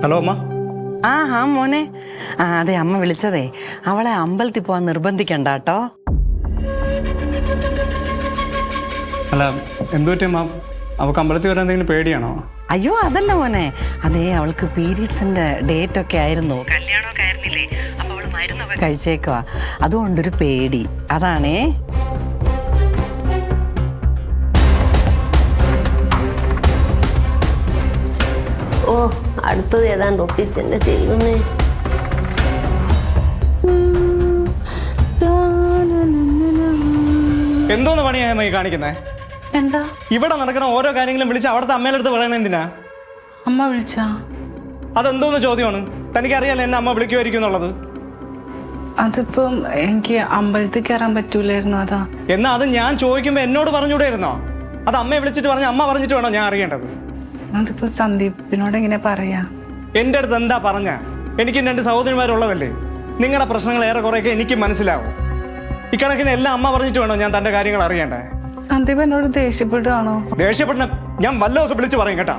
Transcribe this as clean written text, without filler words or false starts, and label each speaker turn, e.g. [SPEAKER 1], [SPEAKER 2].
[SPEAKER 1] Hello അമ്മ.
[SPEAKER 2] ആ മോനെ. അതെ, അമ്മ വിളിച്ചതേ അവളെ അമ്പലത്തിൽ പോവാൻ നിർബന്ധിക്കണ്ട കേട്ടോ.
[SPEAKER 1] അല്ല, എന്തു പറ്റി അമ്മ? അവൾക്ക് അമ്പലത്തിൽ വരാൻ എന്തെങ്കിലും പേടിയാണോ?
[SPEAKER 2] അയ്യോ അതല്ല മോനെ, അതേ അവൾക്ക് പീരീഡ്സിന്റെ ഡേറ്റ് ഒക്കെ ആയിരുന്നു, കല്യാണമൊക്കെ ആയിരുന്നില്ലേ, അപ്പൊ അവള് മരുന്നൊക്കെ കഴിച്ചേക്കുവാ, അതുകൊണ്ടൊരു പേടി, അതാണേ.
[SPEAKER 3] ഓ, അടുത്തത് ഏതാണ്ട് ഒപ്പിച്ചെന്നെ ചെയ്യുന്നേ.
[SPEAKER 1] എന്തോന്ന് പണിയാ ഈ കാണിക്കുന്നേ?
[SPEAKER 4] എന്താ
[SPEAKER 1] ഇവിടെ നടക്കുന്ന ഓരോ കാര്യങ്ങളും വിളിച്ച് അവിടുത്തെ അമ്മയുടെ അടുത്ത് പറയണ എന്തിനാ?
[SPEAKER 4] അമ്മ വിളിച്ചാ?
[SPEAKER 1] അതെന്തോന്ന് ചോദ്യമാണ്? തനിക്കറിയാലോ എന്നെ അമ്മ വിളിക്കുമായിരിക്കും എന്നുള്ളത്.
[SPEAKER 4] അതിപ്പം എനിക്ക് അമ്പലത്തിൽ കയറാൻ പറ്റൂലായിരുന്നു, അതാ.
[SPEAKER 1] എന്നാ അത് ഞാൻ ചോദിക്കുമ്പോ എന്നോട് പറഞ്ഞൂടായിരുന്നോ? അത് അമ്മയെ വിളിച്ചിട്ട് പറഞ്ഞ അമ്മ പറഞ്ഞിട്ട് വേണോ ഞാൻ അറിയേണ്ടത്?
[SPEAKER 4] അതിപ്പോ സന്ദീപിനോട് എങ്ങനെ പറയാ?
[SPEAKER 1] എന്റെ അടുത്ത് എന്താ പറഞ്ഞ? എനിക്കും 2 സഹോദരിമാരുള്ളതല്ലേ. നിങ്ങളുടെ പ്രശ്നങ്ങൾ ഏറെ കുറെയൊക്കെ എനിക്ക് മനസ്സിലാവും. ഇക്കണക്കിന് എല്ലാം അമ്മ പറഞ്ഞിട്ട് വേണോ ഞാൻ തന്റെ കാര്യങ്ങൾ അറിയണ്ടേ?
[SPEAKER 4] സന്ദീപ് എന്നോട് ദേഷ്യപ്പെടുകയാണോ?
[SPEAKER 1] ദേഷ്യപ്പെടണം, ഞാൻ വല്ലതൊക്കെ വിളിച്ച് പറയും കേട്ടാ.